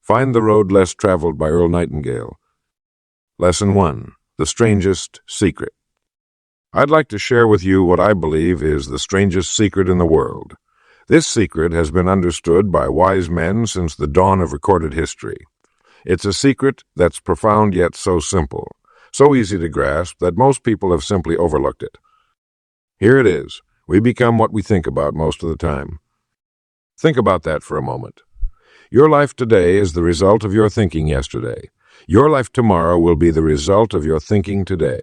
Find the Road Less Traveled by Earl Nightingale. Lesson 1. The Strangest Secret. I'd like to share with you what I believe is the strangest secret in the world. This secret has been understood by wise men since the dawn of recorded history. It's a secret that's profound yet so simple, so easy to grasp that most people have simply overlooked it. Here it is. We become what we think about most of the time. Think about that for a moment. Your life today is the result of your thinking yesterday. Your life tomorrow will be the result of your thinking today.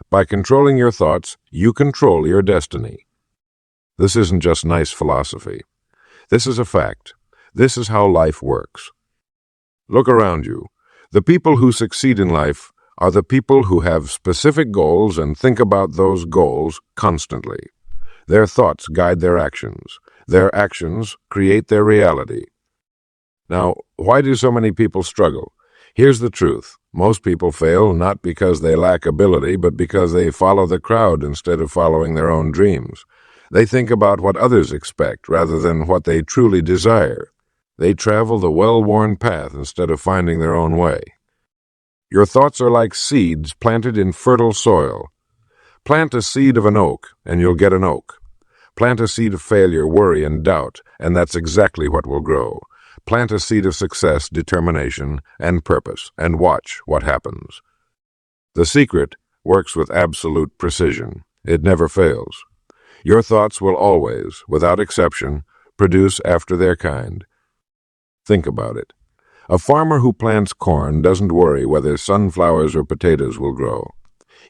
By controlling your thoughts, you control your destiny. This isn't just nice philosophy. This is a fact. This is how life works. Look around you. The people who succeed in life are the people who have specific goals and think about those goals constantly. Their thoughts guide their actions. Their actions create their reality. Now, why do so many people struggle? Here's the truth. Most people fail not because they lack ability, but because they follow the crowd instead of following their own dreams. They think about what others expect rather than what they truly desire. They travel the well-worn path instead of finding their own way. Your thoughts are like seeds planted in fertile soil. Plant a seed of an oak, and you'll get an oak. Plant a seed of failure, worry, and doubt, and that's exactly what will grow. Plant a seed of success, determination, and purpose, and watch what happens. The secret works with absolute precision. It never fails. Your thoughts will always, without exception, produce after their kind. Think about it. A farmer who plants corn doesn't worry whether sunflowers or potatoes will grow.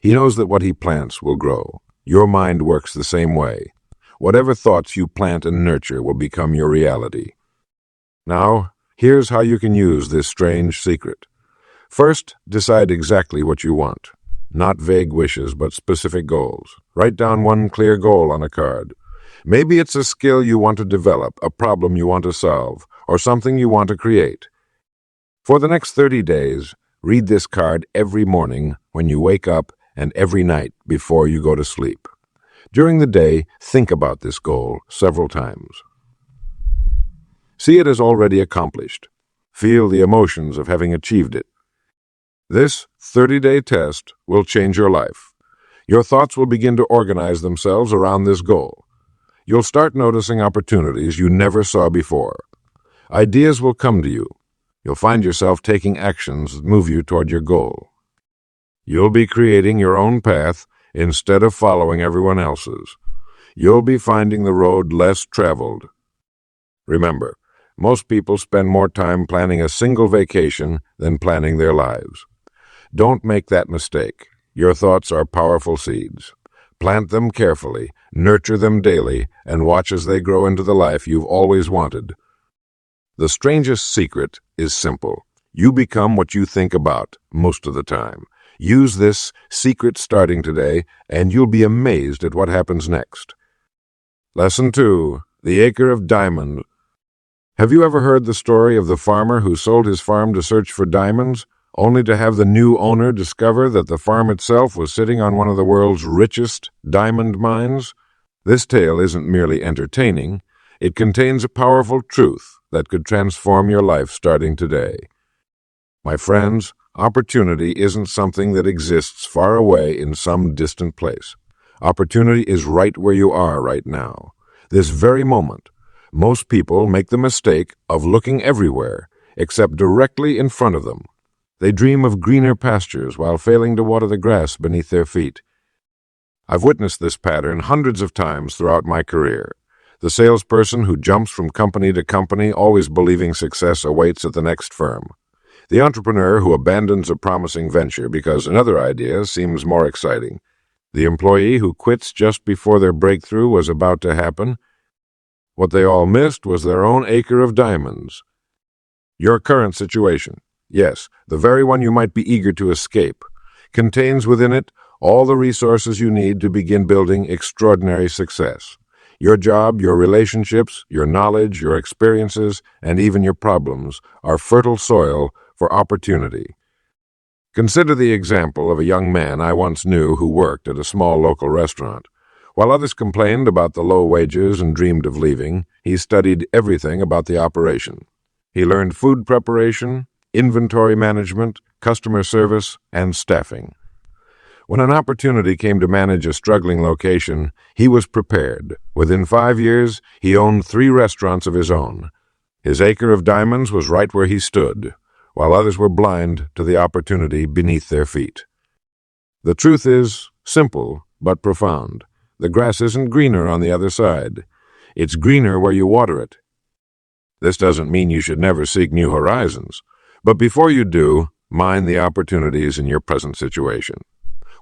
He knows that what he plants will grow. Your mind works the same way. Whatever thoughts you plant and nurture will become your reality. Now, here's how you can use this strange secret. First, decide exactly what you want. Not vague wishes, but specific goals. Write down one clear goal on a card. Maybe it's a skill you want to develop, a problem you want to solve, or something you want to create. For the next 30 days, read this card every morning when you wake up and every night before you go to sleep. During the day, think about this goal several times. See it as already accomplished. Feel the emotions of having achieved it. This 30-day test will change your life. Your thoughts will begin to organize themselves around this goal. You'll start noticing opportunities you never saw before. Ideas will come to you. You'll find yourself taking actions that move you toward your goal. You'll be creating your own path instead of following everyone else's. You'll be finding the road less traveled. Remember, most people spend more time planning a single vacation than planning their lives. Don't make that mistake. Your thoughts are powerful seeds. Plant them carefully, nurture them daily, and watch as they grow into the life you've always wanted. The strangest secret is simple. You become what you think about most of the time. Use this secret starting today, and you'll be amazed at what happens next. Lesson 2. The Acre of Diamonds. Have you ever heard the story of the farmer who sold his farm to search for diamonds, only to have the new owner discover that the farm itself was sitting on one of the world's richest diamond mines? This tale isn't merely entertaining. It contains a powerful truth that could transform your life starting today. My friends, opportunity isn't something that exists far away in some distant place. Opportunity is right where you are right now, this very moment. Most people make the mistake of looking everywhere, except directly in front of them. They dream of greener pastures while failing to water the grass beneath their feet. I've witnessed this pattern hundreds of times throughout my career. The salesperson who jumps from company to company, always believing success awaits at the next firm. The entrepreneur who abandons a promising venture because another idea seems more exciting. The employee who quits just before their breakthrough was about to happen. What they all missed was their own acre of diamonds. Your current situation, yes, the very one you might be eager to escape, contains within it all the resources you need to begin building extraordinary success. Your job, your relationships, your knowledge, your experiences, and even your problems are fertile soil for opportunity. Consider the example of a young man I once knew who worked at a small local restaurant. While others complained about the low wages and dreamed of leaving, he studied everything about the operation. He learned food preparation, inventory management, customer service, and staffing. When an opportunity came to manage a struggling location, he was prepared. Within 5 years, he owned 3 restaurants of his own. His acre of diamonds was right where he stood, while others were blind to the opportunity beneath their feet. The truth is simple but profound. The grass isn't greener on the other side. It's greener where you water it. This doesn't mean you should never seek new horizons, but before you do, mind the opportunities in your present situation.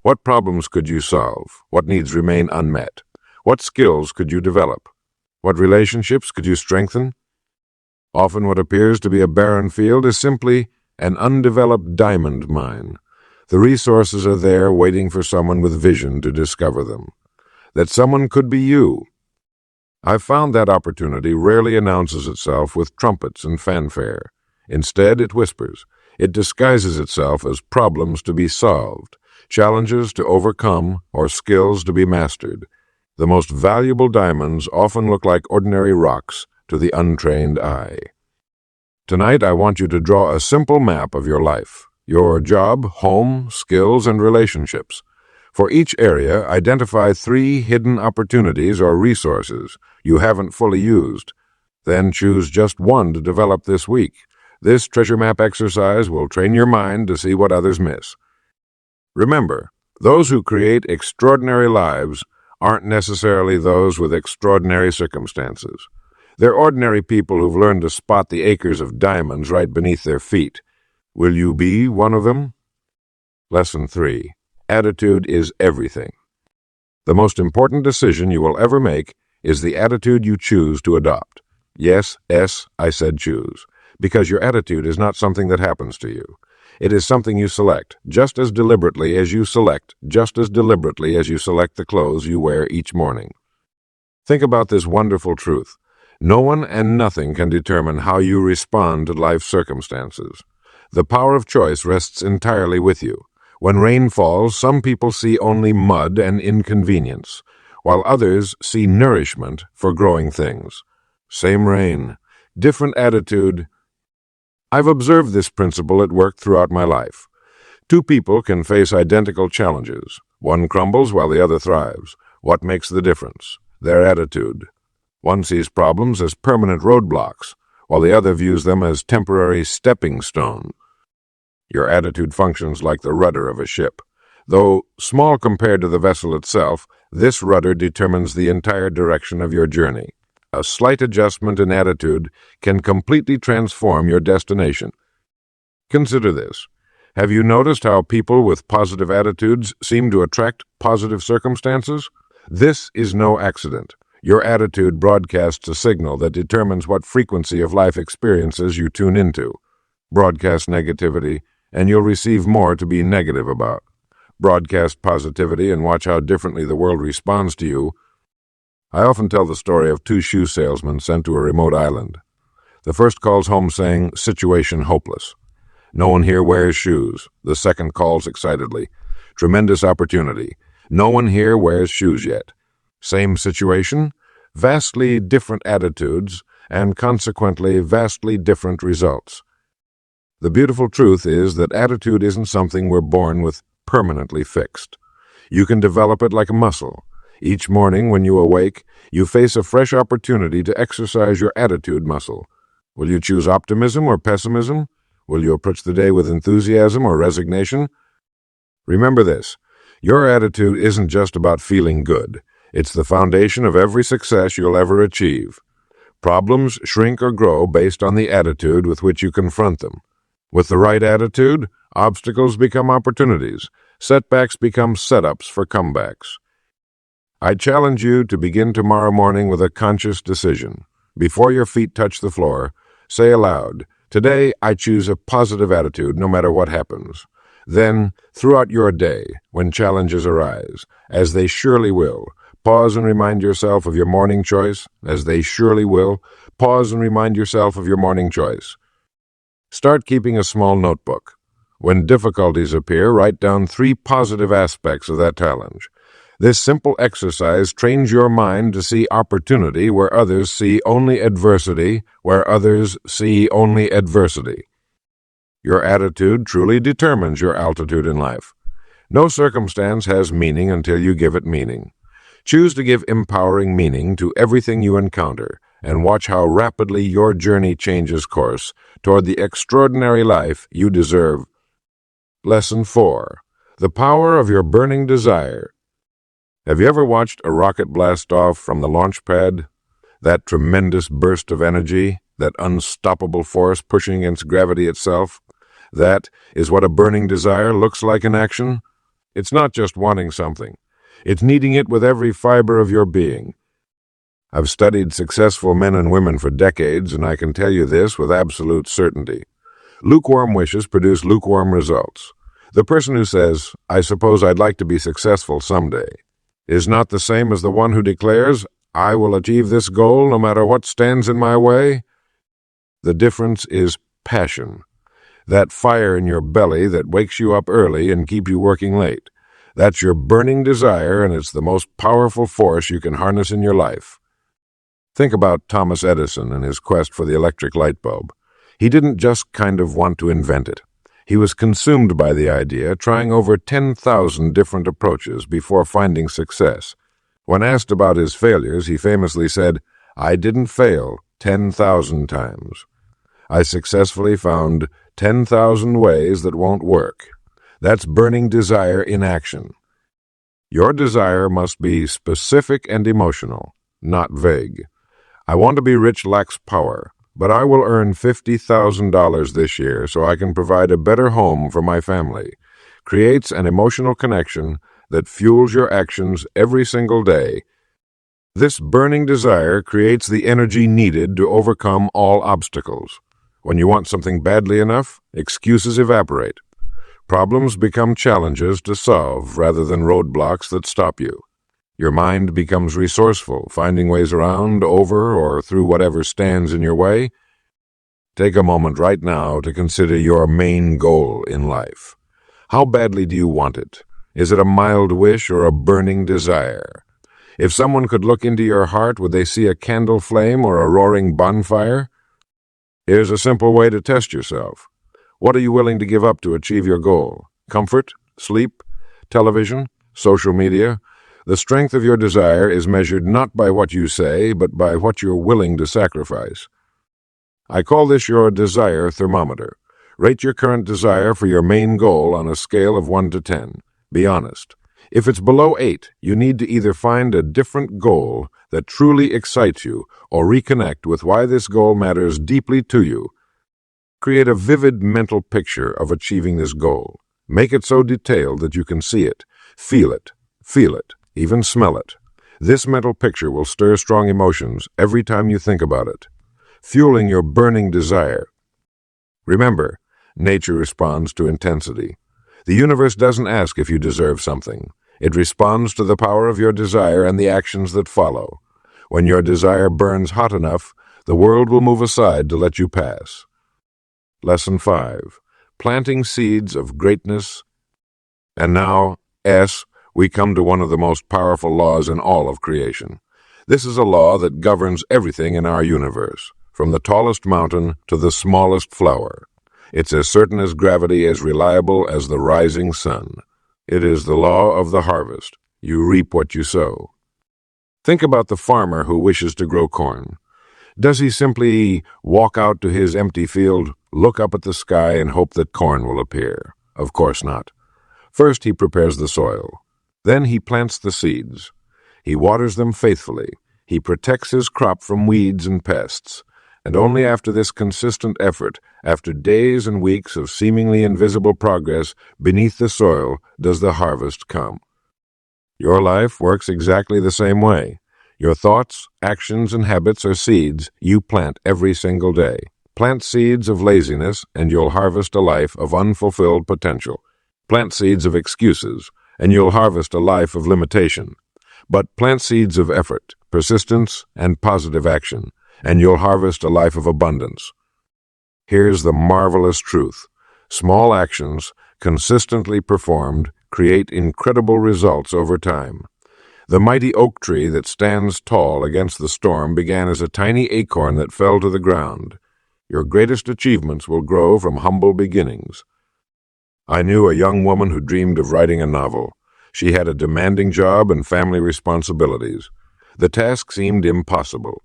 What problems could you solve? What needs remain unmet? What skills could you develop? What relationships could you strengthen? Often what appears to be a barren field is simply an undeveloped diamond mine. The resources are there waiting for someone with vision to discover them. That someone could be you. I've found that opportunity rarely announces itself with trumpets and fanfare. Instead, it whispers. It disguises itself as problems to be solved, challenges to overcome, or skills to be mastered. The most valuable diamonds often look like ordinary rocks to the untrained eye. Tonight, I want you to draw a simple map of your life, your job, home, skills, and relationships. For each area, identify 3 hidden opportunities or resources you haven't fully used. Then choose just one to develop this week. This treasure map exercise will train your mind to see what others miss. Remember, those who create extraordinary lives aren't necessarily those with extraordinary circumstances. They're ordinary people who've learned to spot the acres of diamonds right beneath their feet. Will you be one of them? Lesson 3. Attitude is everything. The most important decision you will ever make is the attitude you choose to adopt. Yes, I said choose, because your attitude is not something that happens to you. It is something you select, just as deliberately as you select the clothes you wear each morning. Think about this wonderful truth. No one and nothing can determine how you respond to life's circumstances. The power of choice rests entirely with you. When rain falls, some people see only mud and inconvenience, while others see nourishment for growing things. Same rain, different attitude. I've observed this principle at work throughout my life. 2 people can face identical challenges. One crumbles while the other thrives. What makes the difference? Their attitude. One sees problems as permanent roadblocks, while the other views them as temporary stepping stones. Your attitude functions like the rudder of a ship. Though small compared to the vessel itself, this rudder determines the entire direction of your journey. A slight adjustment in attitude can completely transform your destination. Consider this. Have you noticed how people with positive attitudes seem to attract positive circumstances? This is no accident. Your attitude broadcasts a signal that determines what frequency of life experiences you tune into. Broadcast negativity, and you'll receive more to be negative about. Broadcast positivity and watch how differently the world responds to you. I often tell the story of 2 shoe salesmen sent to a remote island. The first calls home saying, "Situation hopeless. No one here wears shoes." The second calls excitedly, "Tremendous opportunity. No one here wears shoes yet." Same situation, vastly different attitudes, and consequently vastly different results. The beautiful truth is that attitude isn't something we're born with permanently fixed. You can develop it like a muscle. Each morning when you awake, you face a fresh opportunity to exercise your attitude muscle. Will you choose optimism or pessimism? Will you approach the day with enthusiasm or resignation? Remember this, your attitude isn't just about feeling good. It's the foundation of every success you'll ever achieve. Problems shrink or grow based on the attitude with which you confront them. With the right attitude, obstacles become opportunities. Setbacks become setups for comebacks. I challenge you to begin tomorrow morning with a conscious decision. Before your feet touch the floor, say aloud, "Today I choose a positive attitude no matter what happens." Then, throughout your day, when challenges arise, as they surely will, pause and remind yourself of your morning choice. As they surely will, pause and remind yourself of your morning choice. Start keeping a small notebook. When difficulties appear, write down 3 positive aspects of that challenge. This simple exercise trains your mind to see opportunity where others see only adversity, where others see only adversity. Your attitude truly determines your altitude in life. No circumstance has meaning until you give it meaning. Choose to give empowering meaning to everything you encounter, and watch how rapidly your journey changes course toward the extraordinary life you deserve. Lesson 4. The power of your burning desire. Have you ever watched a rocket blast off from the launch pad? That tremendous burst of energy, that unstoppable force pushing against gravity itself? That is what a burning desire looks like in action. It's not just wanting something. It's needing it with every fiber of your being. I've studied successful men and women for decades, and I can tell you this with absolute certainty. Lukewarm wishes produce lukewarm results. The person who says, "I suppose I'd like to be successful someday," is not the same as the one who declares, "I will achieve this goal no matter what stands in my way." The difference is passion. That fire in your belly that wakes you up early and keeps you working late. That's your burning desire, and it's the most powerful force you can harness in your life. Think about Thomas Edison and his quest for the electric light bulb. He didn't just kind of want to invent it. He was consumed by the idea, trying over 10,000 different approaches before finding success. When asked about his failures, he famously said, "I didn't fail 10,000 times. I successfully found 10,000 ways that won't work." That's burning desire in action. Your desire must be specific and emotional, not vague. "I want to be rich" lacks power, but I will earn $50,000 this year so I can provide a better home for my family. Creates an emotional connection that fuels your actions every single day. This burning desire creates the energy needed to overcome all obstacles. When you want something badly enough, excuses evaporate. Problems become challenges to solve rather than roadblocks that stop you. Your mind becomes resourceful, finding ways around, over, or through whatever stands in your way. Take a moment right now to consider your main goal in life. How badly do you want it? Is it a mild wish or a burning desire? If someone could look into your heart, would they see a candle flame or a roaring bonfire? Here's a simple way to test yourself. What are you willing to give up to achieve your goal? Comfort? Sleep? Television? Social media? The strength of your desire is measured not by what you say, but by what you're willing to sacrifice. I call this your desire thermometer. Rate your current desire for your main goal on a scale of 1 to 10. Be honest. If it's below 8, you need to either find a different goal that truly excites you or reconnect with why this goal matters deeply to you. Create a vivid mental picture of achieving this goal. Make it so detailed that you can see it, feel it, even smell it. This mental picture will stir strong emotions every time you think about it, fueling your burning desire. Remember, nature responds to intensity. The universe doesn't ask if you deserve something. It responds to the power of your desire and the actions that follow. When your desire burns hot enough, the world will move aside to let you pass. Lesson 5. Planting seeds of greatness. And now, S, we come to one of the most powerful laws in all of creation. This is a law that governs everything in our universe, from the tallest mountain to the smallest flower. It's as certain as gravity, as reliable as the rising sun. It is the law of the harvest. You reap what you sow. Think about the farmer who wishes to grow corn. Does he simply walk out to his empty field, look up at the sky, and hope that corn will appear? Of course not. First, he prepares the soil. Then he plants the seeds. He waters them faithfully. He protects his crop from weeds and pests. And only after this consistent effort, after days and weeks of seemingly invisible progress beneath the soil, does the harvest come. Your life works exactly the same way. Your thoughts, actions, and habits are seeds you plant every single day. Plant seeds of laziness, and you'll harvest a life of unfulfilled potential. Plant seeds of excuses, and you'll harvest a life of limitation. But plant seeds of effort, persistence, and positive action, and you'll harvest a life of abundance. Here's the marvelous truth. Small actions, consistently performed, create incredible results over time. The mighty oak tree that stands tall against the storm began as a tiny acorn that fell to the ground. Your greatest achievements will grow from humble beginnings. I knew a young woman who dreamed of writing a novel. She had a demanding job and family responsibilities. The task seemed impossible.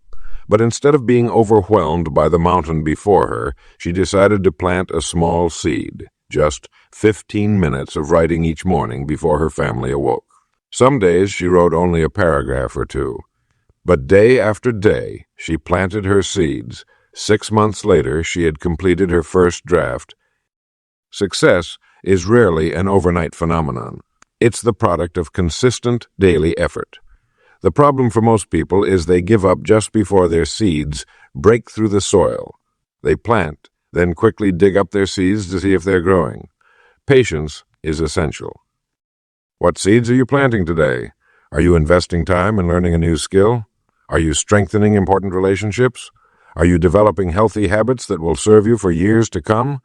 But instead of being overwhelmed by the mountain before her, she decided to plant a small seed, just 15 minutes of writing each morning before her family awoke. Some days she wrote only a paragraph or two. But day after day, she planted her seeds. 6 months later, she had completed her first draft. Success is rarely an overnight phenomenon. It's the product of consistent daily effort. The problem for most people is they give up just before their seeds break through the soil. They plant, then quickly dig up their seeds to see if they're growing. Patience is essential. What seeds are you planting today? Are you investing time in learning a new skill? Are you strengthening important relationships? Are you developing healthy habits that will serve you for years to come?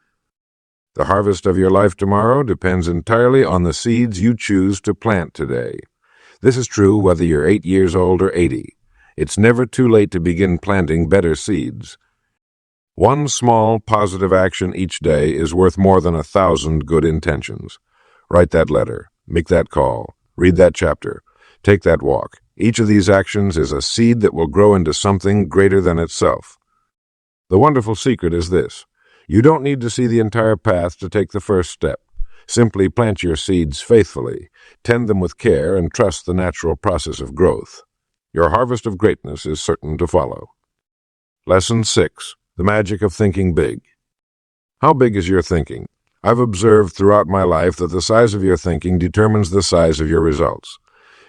The harvest of your life tomorrow depends entirely on the seeds you choose to plant today. This is true whether you're 8 years old or 80. It's never too late to begin planting better seeds. One small positive action each day is worth more than 1,000 good intentions. Write that letter, make that call, read that chapter, take that walk. Each of these actions is a seed that will grow into something greater than itself. The wonderful secret is this: you don't need to see the entire path to take the first step. Simply plant your seeds faithfully, tend them with care, and trust the natural process of growth. Your harvest of greatness is certain to follow. Lesson 6. The magic of thinking big. How big is your thinking? I've observed throughout my life that the size of your thinking determines the size of your results.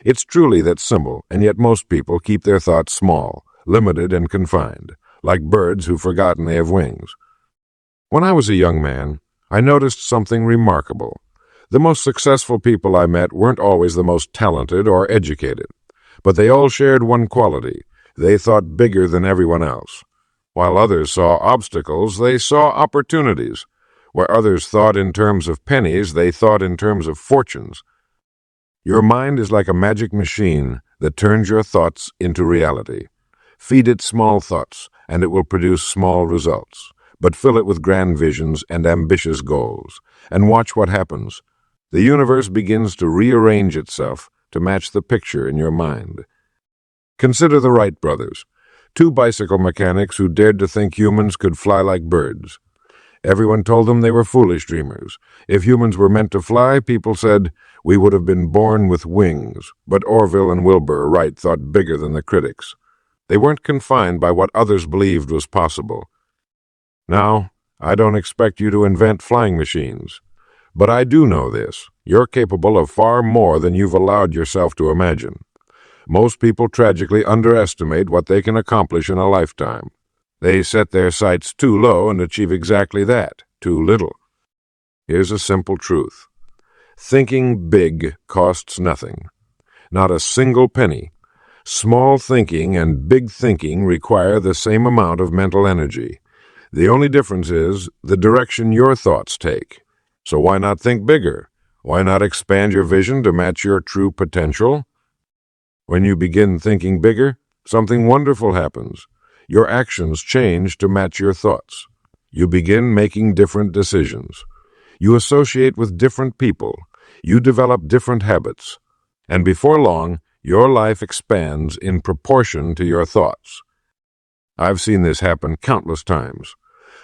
It's truly that simple, and yet most people keep their thoughts small, limited, and confined, like birds who've forgotten they have wings. When I was a young man, I noticed something remarkable. The most successful people I met weren't always the most talented or educated, but they all shared one quality: they thought bigger than everyone else. While others saw obstacles, they saw opportunities. Where others thought in terms of pennies, they thought in terms of fortunes. Your mind is like a magic machine that turns your thoughts into reality. Feed it small thoughts, and it will produce small results. But fill it with grand visions and ambitious goals, and watch what happens. The universe begins to rearrange itself to match the picture in your mind. Consider the Wright brothers, 2 bicycle mechanics who dared to think humans could fly like birds. Everyone told them they were foolish dreamers. If humans were meant to fly, people said, we would have been born with wings. But Orville and Wilbur Wright thought bigger than the critics. They weren't confined by what others believed was possible. Now, I don't expect you to invent flying machines. But I do know this: you're capable of far more than you've allowed yourself to imagine. Most people tragically underestimate what they can accomplish in a lifetime. They set their sights too low and achieve exactly that, too little. Here's a simple truth. Thinking big costs nothing. Not a single penny. Small thinking and big thinking require the same amount of mental energy. The only difference is the direction your thoughts take. So why not think bigger? Why not expand your vision to match your true potential? When you begin thinking bigger, something wonderful happens. Your actions change to match your thoughts. You begin making different decisions. You associate with different people. You develop different habits. And before long, your life expands in proportion to your thoughts. I've seen this happen countless times.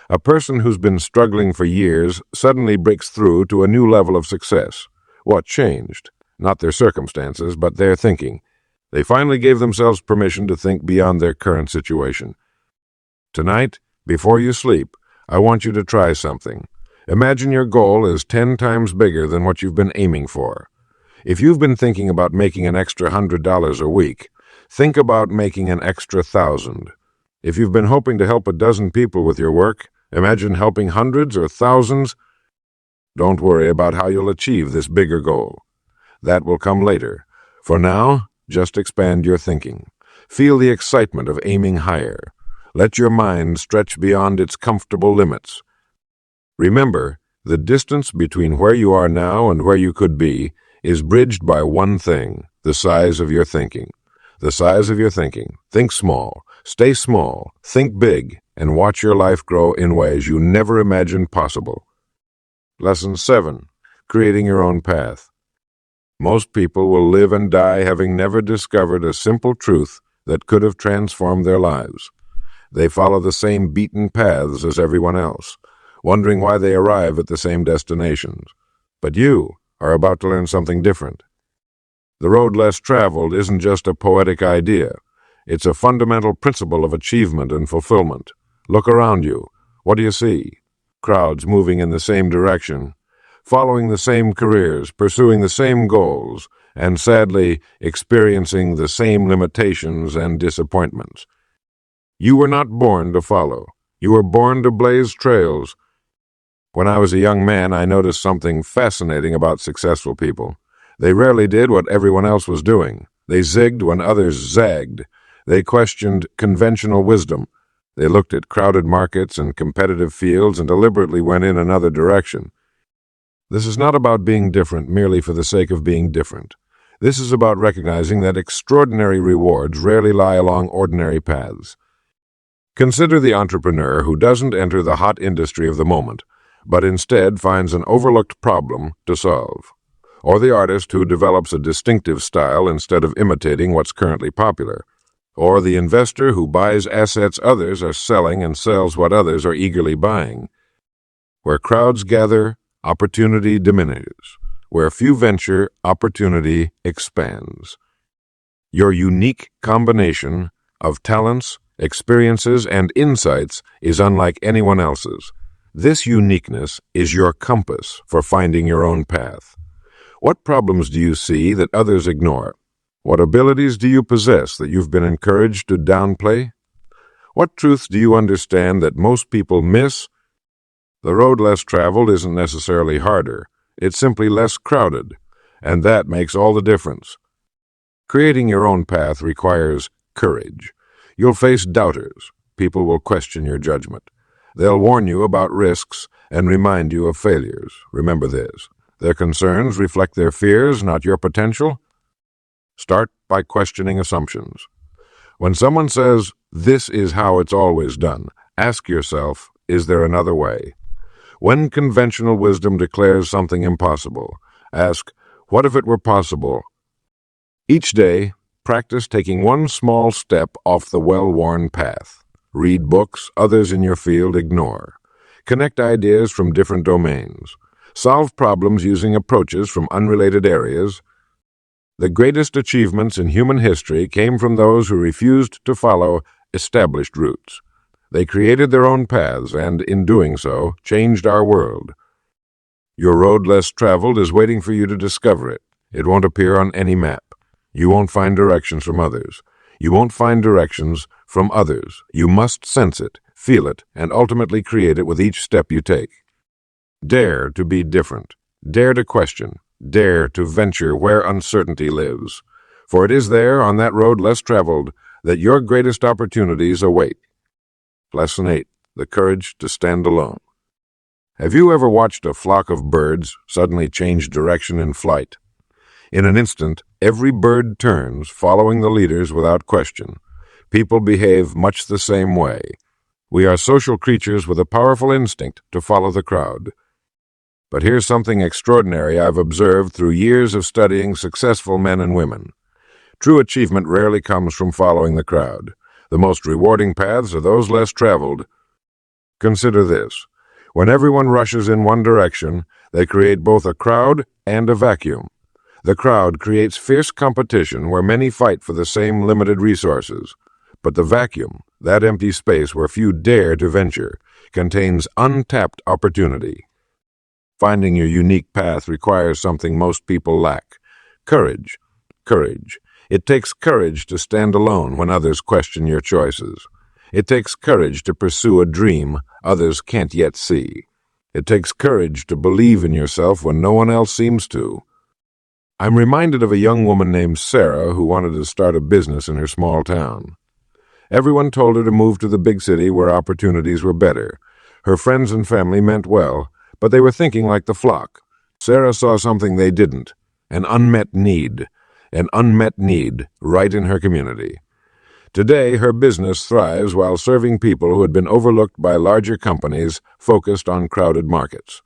A person who's been struggling for years suddenly breaks through to a new level of success. What changed? Not their circumstances, but their thinking. They finally gave themselves permission to think beyond their current situation. Tonight, before you sleep, I want you to try something. Imagine your goal is 10 times bigger than what you've been aiming for. If you've been thinking about making an extra $100 a week, think about making an extra 1,000. If you've been hoping to help a dozen people with your work, imagine helping hundreds or thousands. Don't worry about how you'll achieve this bigger goal. That will come later. For now, just expand your thinking. Feel the excitement of aiming higher. Let your mind stretch beyond its comfortable limits. Remember, the distance between where you are now and where you could be is bridged by one thing: the size of your thinking. The size of your thinking. Think small, stay small, think big, and watch your life grow in ways you never imagined possible. Lesson 7. Creating your own path. Most people will live and die having never discovered a simple truth that could have transformed their lives. They follow the same beaten paths as everyone else, wondering why they arrive at the same destinations. But you are about to learn something different. The road less traveled isn't just a poetic idea. It's a fundamental principle of achievement and fulfillment. Look around you. What do you see? Crowds moving in the same direction, following the same careers, pursuing the same goals, and sadly experiencing the same limitations and disappointments. You were not born to follow. You were born to blaze trails. When I was a young man, I noticed something fascinating about successful people. They rarely did what everyone else was doing. They zigged when others zagged. They questioned conventional wisdom. They looked at crowded markets and competitive fields and deliberately went in another direction. This is not about being different merely for the sake of being different. This is about recognizing that extraordinary rewards rarely lie along ordinary paths. Consider the entrepreneur who doesn't enter the hot industry of the moment, but instead finds an overlooked problem to solve. Or the artist who develops a distinctive style instead of imitating what's currently popular. Or the investor who buys assets others are selling and sells what others are eagerly buying. Where crowds gather, opportunity diminishes. Where few venture, opportunity expands. Your unique combination of talents, experiences, and insights is unlike anyone else's. This uniqueness is your compass for finding your own path. What problems do you see that others ignore? What abilities do you possess that you've been encouraged to downplay? What truths do you understand that most people miss? The road less traveled isn't necessarily harder. It's simply less crowded, and that makes all the difference. Creating your own path requires courage. You'll face doubters. People will question your judgment. They'll warn you about risks and remind you of failures. Remember this: their concerns reflect their fears, not your potential. Start by questioning assumptions. When someone says, "This is how it's always done," ask yourself, is there another way? When conventional wisdom declares something impossible, ask, what if it were possible? Each day, practice taking one small step off the well-worn path. Read books others in your field ignore. Connect ideas from different domains. Solve problems using approaches from unrelated areas. The greatest achievements in human history came from those who refused to follow established routes. They created their own paths and, in doing so, changed our world. Your road less traveled is waiting for you to discover it. It won't appear on any map. You won't find directions from others. You won't find directions from others. You must sense it, feel it, and ultimately create it with each step you take. Dare to be different. Dare to question. Dare to venture where uncertainty lives. For it is there, on that road less traveled, that your greatest opportunities await. Lesson 8. The courage to stand alone. Have you ever watched a flock of birds suddenly change direction in flight? In an instant, every bird turns, following the leaders without question. People behave much the same way. We are social creatures with a powerful instinct to follow the crowd. But here's something extraordinary I've observed through years of studying successful men and women. True achievement rarely comes from following the crowd. The most rewarding paths are those less traveled. Consider this. When everyone rushes in one direction, they create both a crowd and a vacuum. The crowd creates fierce competition where many fight for the same limited resources. But the vacuum, that empty space where few dare to venture, contains untapped opportunity. Finding your unique path requires something most people lack: courage. Courage. It takes courage to stand alone when others question your choices. It takes courage to pursue a dream others can't yet see. It takes courage to believe in yourself when no one else seems to. I'm reminded of a young woman named Sarah who wanted to start a business in her small town. Everyone told her to move to the big city where opportunities were better. Her friends and family meant well, but they were thinking like the flock. Sarah saw something they didn't. an unmet need right in her community. Today, her business thrives while serving people who had been overlooked by larger companies focused on crowded markets.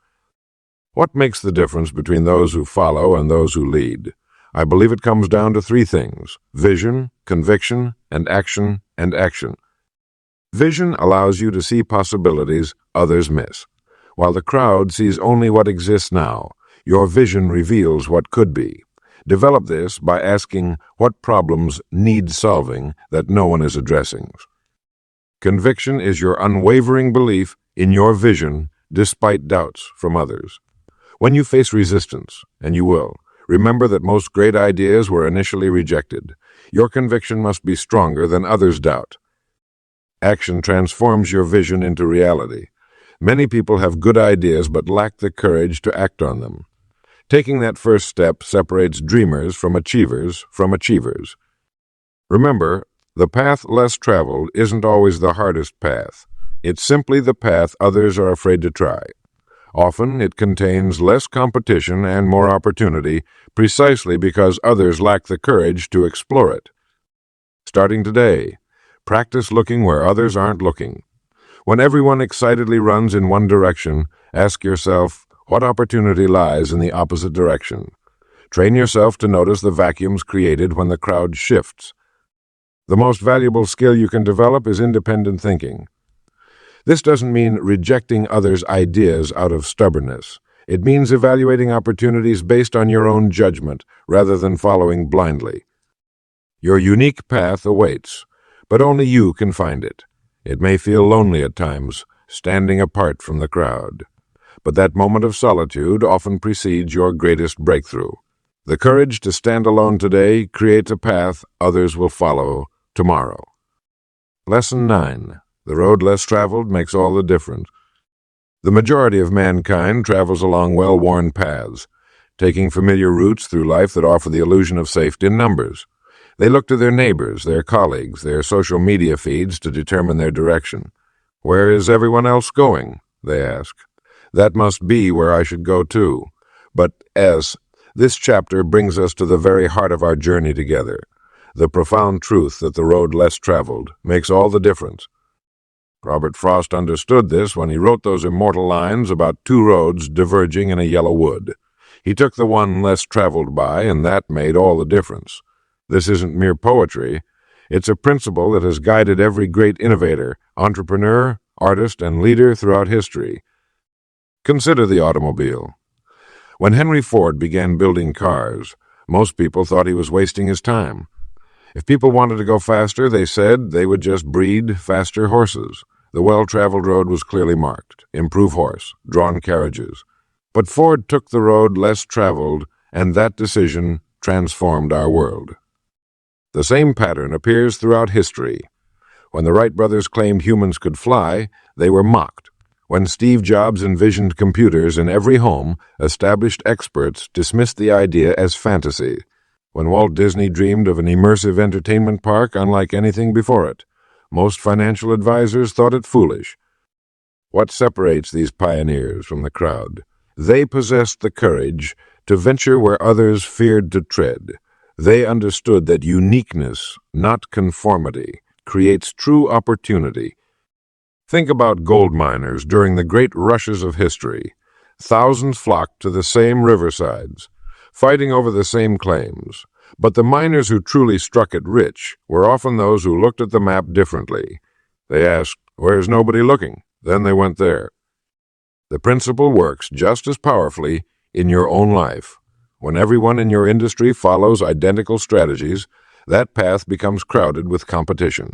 What makes the difference between those who follow and those who lead? I believe it comes down to three things: vision, conviction, and action. Vision allows you to see possibilities others miss. While the crowd sees only what exists now, your vision reveals what could be. Develop this by asking what problems need solving that no one is addressing. Conviction is your unwavering belief in your vision despite doubts from others. When you face resistance, and you will, remember that most great ideas were initially rejected. Your conviction must be stronger than others' doubt. Action transforms your vision into reality. Many people have good ideas but lack the courage to act on them. Taking that first step separates dreamers from achievers. Remember, the path less traveled isn't always the hardest path. It's simply the path others are afraid to try. Often it contains less competition and more opportunity precisely because others lack the courage to explore it. Starting today, practice looking where others aren't looking. When everyone excitedly runs in one direction, ask yourself, what opportunity lies in the opposite direction? Train yourself to notice the vacuums created when the crowd shifts. The most valuable skill you can develop is independent thinking. This doesn't mean rejecting others' ideas out of stubbornness. It means evaluating opportunities based on your own judgment rather than following blindly. Your unique path awaits, but only you can find it. It may feel lonely at times, standing apart from the crowd. But that moment of solitude often precedes your greatest breakthrough. The courage to stand alone today creates a path others will follow tomorrow. Lesson 9. The road less traveled makes all the difference. The majority of mankind travels along well-worn paths, taking familiar routes through life that offer the illusion of safety in numbers. They look to their neighbors, their colleagues, their social media feeds to determine their direction. Where is everyone else going? They ask. That must be where I should go too. But this chapter brings us to the very heart of our journey together, the profound truth that the road less traveled makes all the difference. Robert Frost understood this when he wrote those immortal lines about two roads diverging in a yellow wood. He took the one less traveled by, and that made all the difference. This isn't mere poetry. It's a principle that has guided every great innovator, entrepreneur, artist, and leader throughout history. Consider the automobile. When Henry Ford began building cars, most people thought he was wasting his time. If people wanted to go faster, they said they would just breed faster horses. The well-traveled road was clearly marked: improve horse, drawn carriages. But Ford took the road less traveled, and that decision transformed our world. The same pattern appears throughout history. When the Wright brothers claimed humans could fly, they were mocked. When Steve Jobs envisioned computers in every home, established experts dismissed the idea as fantasy. When Walt Disney dreamed of an immersive entertainment park unlike anything before it, most financial advisors thought it foolish. What separates these pioneers from the crowd? They possessed the courage to venture where others feared to tread. They understood that uniqueness, not conformity, creates true opportunity. Think about gold miners during the great rushes of history. Thousands flocked to the same riversides, fighting over the same claims. But the miners who truly struck it rich were often those who looked at the map differently. They asked, "Where's nobody looking?" Then they went there. The principle works just as powerfully in your own life. When everyone in your industry follows identical strategies, that path becomes crowded with competition.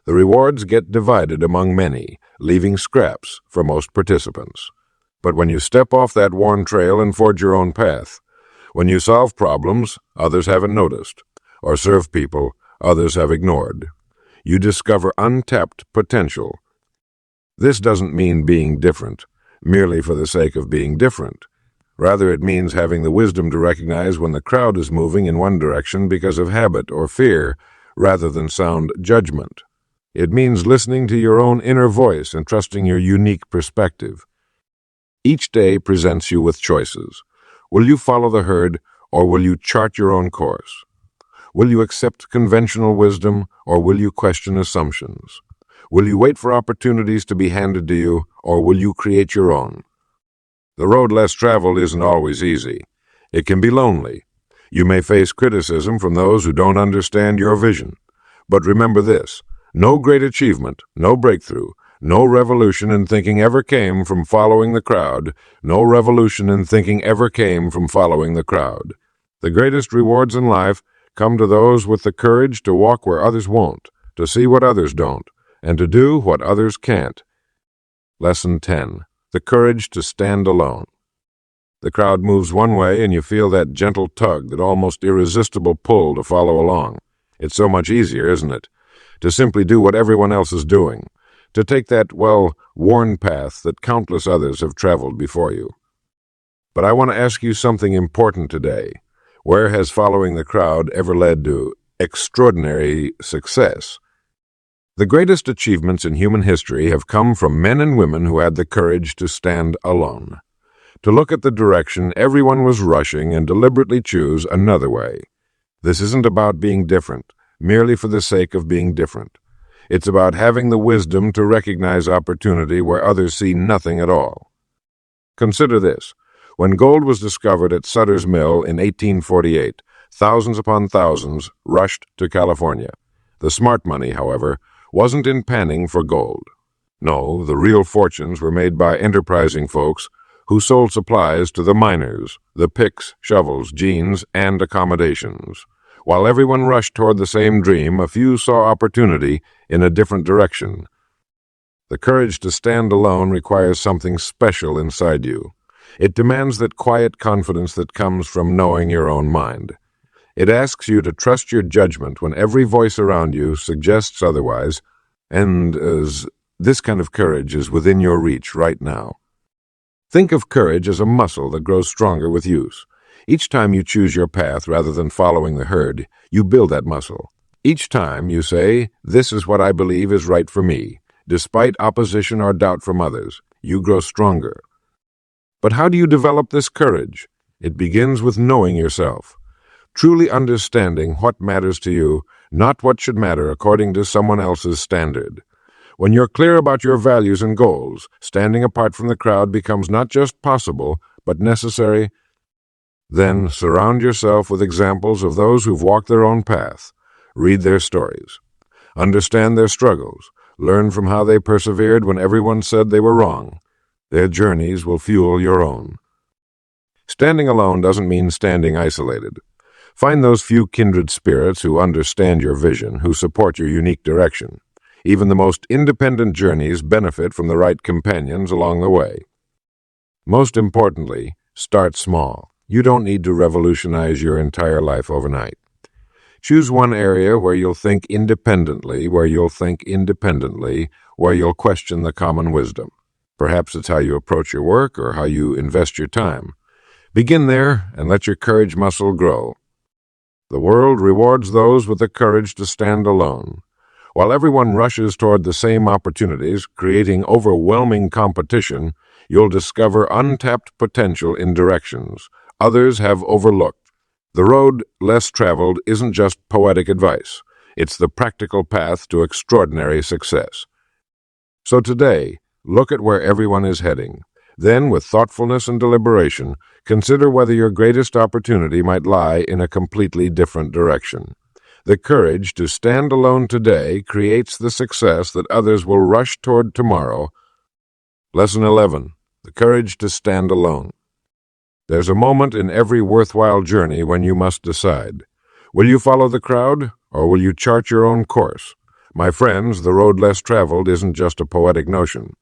The rewards get divided among many, leaving scraps for most participants. But when you step off that worn trail and forge your own path, when you solve problems others haven't noticed, or serve people others have ignored, you discover untapped potential. This doesn't mean being different, merely for the sake of being different. Rather, it means having the wisdom to recognize when the crowd is moving in one direction because of habit or fear, rather than sound judgment. It means listening to your own inner voice and trusting your unique perspective. Each day presents you with choices. Will you follow the herd, or will you chart your own course? Will you accept conventional wisdom, or will you question assumptions? Will you wait for opportunities to be handed to you, or will you create your own? The road less traveled isn't always easy. It can be lonely. You may face criticism from those who don't understand your vision. But remember this: no great achievement, no breakthrough, no revolution in thinking ever came from following the crowd. No revolution in thinking ever came from following the crowd. The greatest rewards in life come to those with the courage to walk where others won't, to see what others don't, and to do what others can't. Lesson 10. The courage to stand alone. The crowd moves one way and you feel that gentle tug, that almost irresistible pull to follow along. It's so much easier, isn't it, to simply do what everyone else is doing, to take that, worn path that countless others have traveled before you. But I want to ask you something important today. Where has following the crowd ever led to extraordinary success? The greatest achievements in human history have come from men and women who had the courage to stand alone, to look at the direction everyone was rushing and deliberately choose another way. This isn't about being different, merely for the sake of being different. It's about having the wisdom to recognize opportunity where others see nothing at all. Consider this. When gold was discovered at Sutter's Mill in 1848, thousands upon thousands rushed to California. The smart money, however, wasn't in panning for gold. No, the real fortunes were made by enterprising folks who sold supplies to the miners, the picks, shovels, jeans, and accommodations. While everyone rushed toward the same dream, a few saw opportunity in a different direction. The courage to stand alone requires something special inside you. It demands that quiet confidence that comes from knowing your own mind. It asks you to trust your judgment when every voice around you suggests otherwise, and this kind of courage is within your reach right now. Think of courage as a muscle that grows stronger with use. Each time you choose your path rather than following the herd, you build that muscle. Each time you say, "This is what I believe is right for me," despite opposition or doubt from others, you grow stronger. But how do you develop this courage? It begins with knowing yourself, truly understanding what matters to you, not what should matter according to someone else's standard. When you're clear about your values and goals, standing apart from the crowd becomes not just possible, but necessary. Then surround yourself with examples of those who've walked their own path. Read their stories. Understand their struggles. Learn from how they persevered when everyone said they were wrong. Their journeys will fuel your own. Standing alone doesn't mean standing isolated. Find those few kindred spirits who understand your vision, who support your unique direction. Even the most independent journeys benefit from the right companions along the way. Most importantly, start small. You don't need to revolutionize your entire life overnight. Choose one area where you'll think independently, where you'll question the common wisdom. Perhaps it's how you approach your work or how you invest your time. Begin there and let your courage muscle grow. The world rewards those with the courage to stand alone. While everyone rushes toward the same opportunities, creating overwhelming competition, you'll discover untapped potential in directions others have overlooked. The road less traveled isn't just poetic advice. It's the practical path to extraordinary success. So today, look at where everyone is heading. Then, with thoughtfulness and deliberation, consider whether your greatest opportunity might lie in a completely different direction. The courage to stand alone today creates the success that others will rush toward tomorrow. Lesson 11. The courage to stand alone. There's a moment in every worthwhile journey when you must decide. Will you follow the crowd, or will you chart your own course? My friends, the road less traveled isn't just a poetic notion.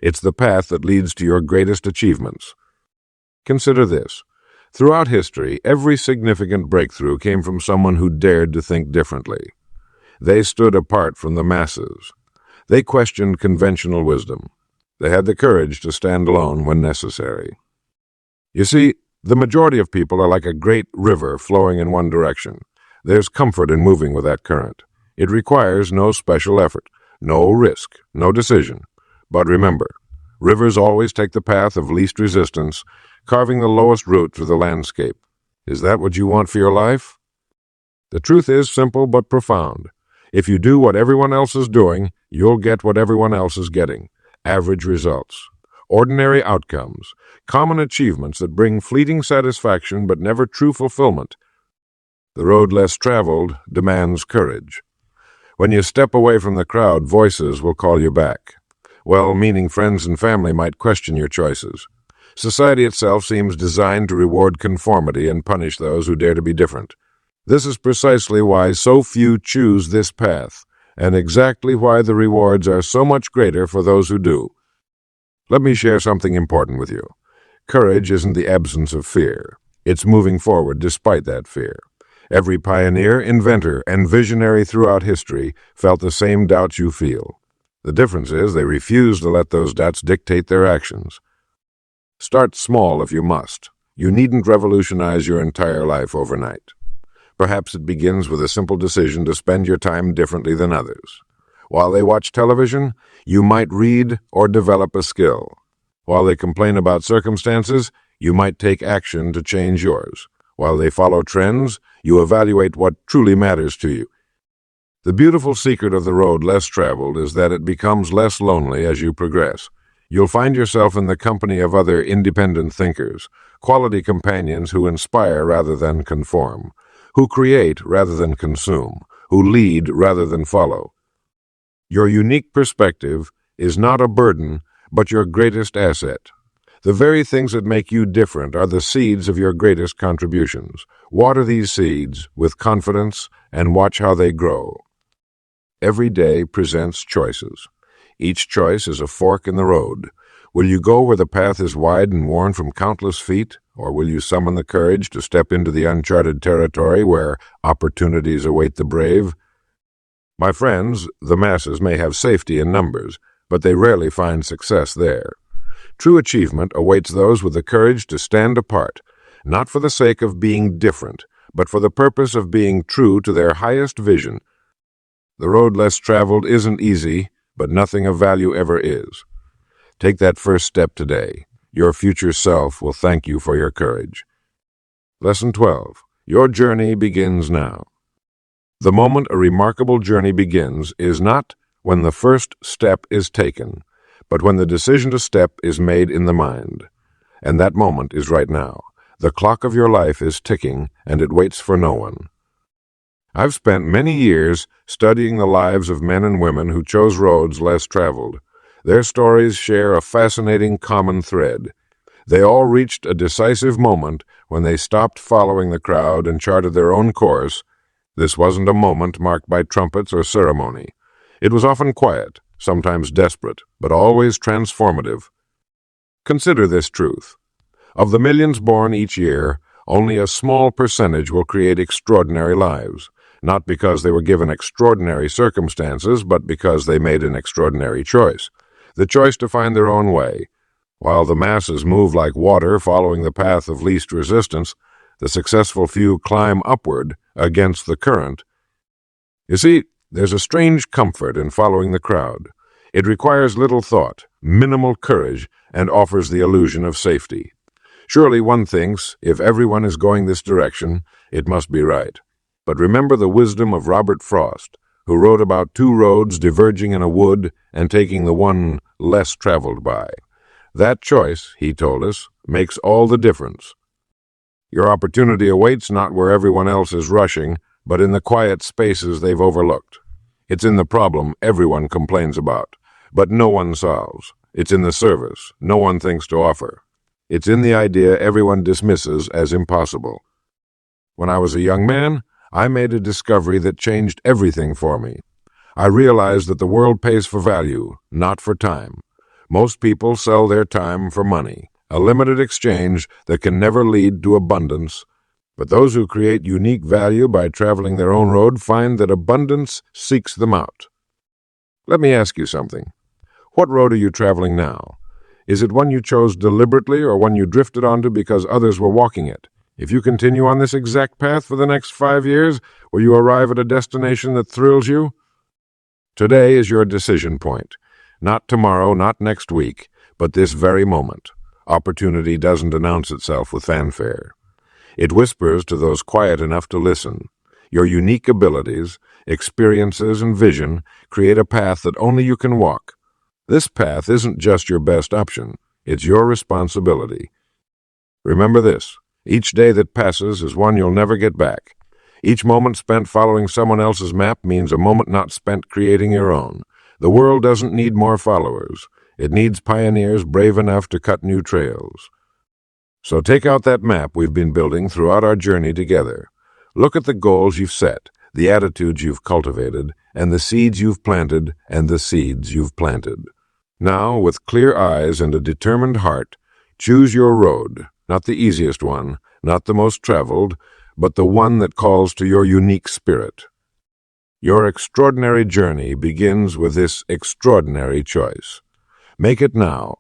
It's the path that leads to your greatest achievements. Consider this. Throughout history, every significant breakthrough came from someone who dared to think differently. They stood apart from the masses. They questioned conventional wisdom. They had the courage to stand alone when necessary. You see, the majority of people are like a great river flowing in one direction. There's comfort in moving with that current. It requires no special effort, no risk, no decision. But remember, rivers always take the path of least resistance, carving the lowest route through the landscape. Is that what you want for your life? The truth is simple but profound. If you do what everyone else is doing, you'll get what everyone else is getting. Average results. Ordinary outcomes. Common achievements that bring fleeting satisfaction but never true fulfillment. The road less traveled demands courage. When you step away from the crowd, voices will call you back. Well-meaning friends and family might question your choices. Society itself seems designed to reward conformity and punish those who dare to be different. This is precisely why so few choose this path, and exactly why the rewards are so much greater for those who do. Let me share something important with you. Courage isn't the absence of fear. It's moving forward despite that fear. Every pioneer, inventor, and visionary throughout history felt the same doubts you feel. The difference is they refuse to let those doubts dictate their actions. Start small if you must. You needn't revolutionize your entire life overnight. Perhaps it begins with a simple decision to spend your time differently than others. While they watch television, you might read or develop a skill. While they complain about circumstances, you might take action to change yours. While they follow trends, you evaluate what truly matters to you. The beautiful secret of the road less traveled is that it becomes less lonely as you progress. You'll find yourself in the company of other independent thinkers, quality companions who inspire rather than conform, who create rather than consume, who lead rather than follow. Your unique perspective is not a burden, but your greatest asset. The very things that make you different are the seeds of your greatest contributions. Water these seeds with confidence and watch how they grow. Every day presents choices. Each choice is a fork in the road. Will you go where the path is wide and worn from countless feet, or will you summon the courage to step into the uncharted territory where opportunities await the brave? My friends, the masses may have safety in numbers, but they rarely find success there. True achievement awaits those with the courage to stand apart, not for the sake of being different, but for the purpose of being true to their highest vision. The road less traveled isn't easy, but nothing of value ever is. Take that first step today. Your future self will thank you for your courage. Lesson 12. Your journey begins now. The moment a remarkable journey begins is not when the first step is taken, but when the decision to step is made in the mind. And that moment is right now. The clock of your life is ticking, and it waits for no one. I've spent many years studying the lives of men and women who chose roads less traveled. Their stories share a fascinating common thread. They all reached a decisive moment when they stopped following the crowd and charted their own course. This wasn't a moment marked by trumpets or ceremony. It was often quiet, sometimes desperate, but always transformative. Consider this truth. Of the millions born each year, only a small percentage will create extraordinary lives, not because they were given extraordinary circumstances, but because they made an extraordinary choice. The choice to find their own way. While the masses move like water following the path of least resistance, the successful few climb upward against the current. You see, there's a strange comfort in following the crowd. It requires little thought, minimal courage, and offers the illusion of safety. Surely one thinks, if everyone is going this direction, it must be right. But remember the wisdom of Robert Frost, who wrote about two roads diverging in a wood and taking the one less traveled by. That choice, he told us, makes all the difference. Your opportunity awaits not where everyone else is rushing, but in the quiet spaces they've overlooked. It's in the problem everyone complains about, but no one solves. It's in the service no one thinks to offer. It's in the idea everyone dismisses as impossible. When I was a young man, I made a discovery that changed everything for me. I realized that the world pays for value, not for time. Most people sell their time for money, a limited exchange that can never lead to abundance. But those who create unique value by traveling their own road find that abundance seeks them out. Let me ask you something. What road are you traveling now? Is it one you chose deliberately or one you drifted onto because others were walking it? If you continue on this exact path for the next 5 years, will you arrive at a destination that thrills you? Today is your decision point. Not tomorrow, not next week, but this very moment. Opportunity doesn't announce itself with fanfare. It whispers to those quiet enough to listen. Your unique abilities, experiences, and vision create a path that only you can walk. This path isn't just your best option, it's your responsibility. Remember this: each day that passes is one you'll never get back. Each moment spent following someone else's map means a moment not spent creating your own. The world doesn't need more followers. It needs pioneers brave enough to cut new trails. So take out that map we've been building throughout our journey together. Look at the goals you've set, the attitudes you've cultivated, and the seeds you've planted, and the seeds you've planted. Now, with clear eyes and a determined heart, choose your road, not the easiest one, not the most traveled, but the one that calls to your unique spirit. Your extraordinary journey begins with this extraordinary choice. Make it now.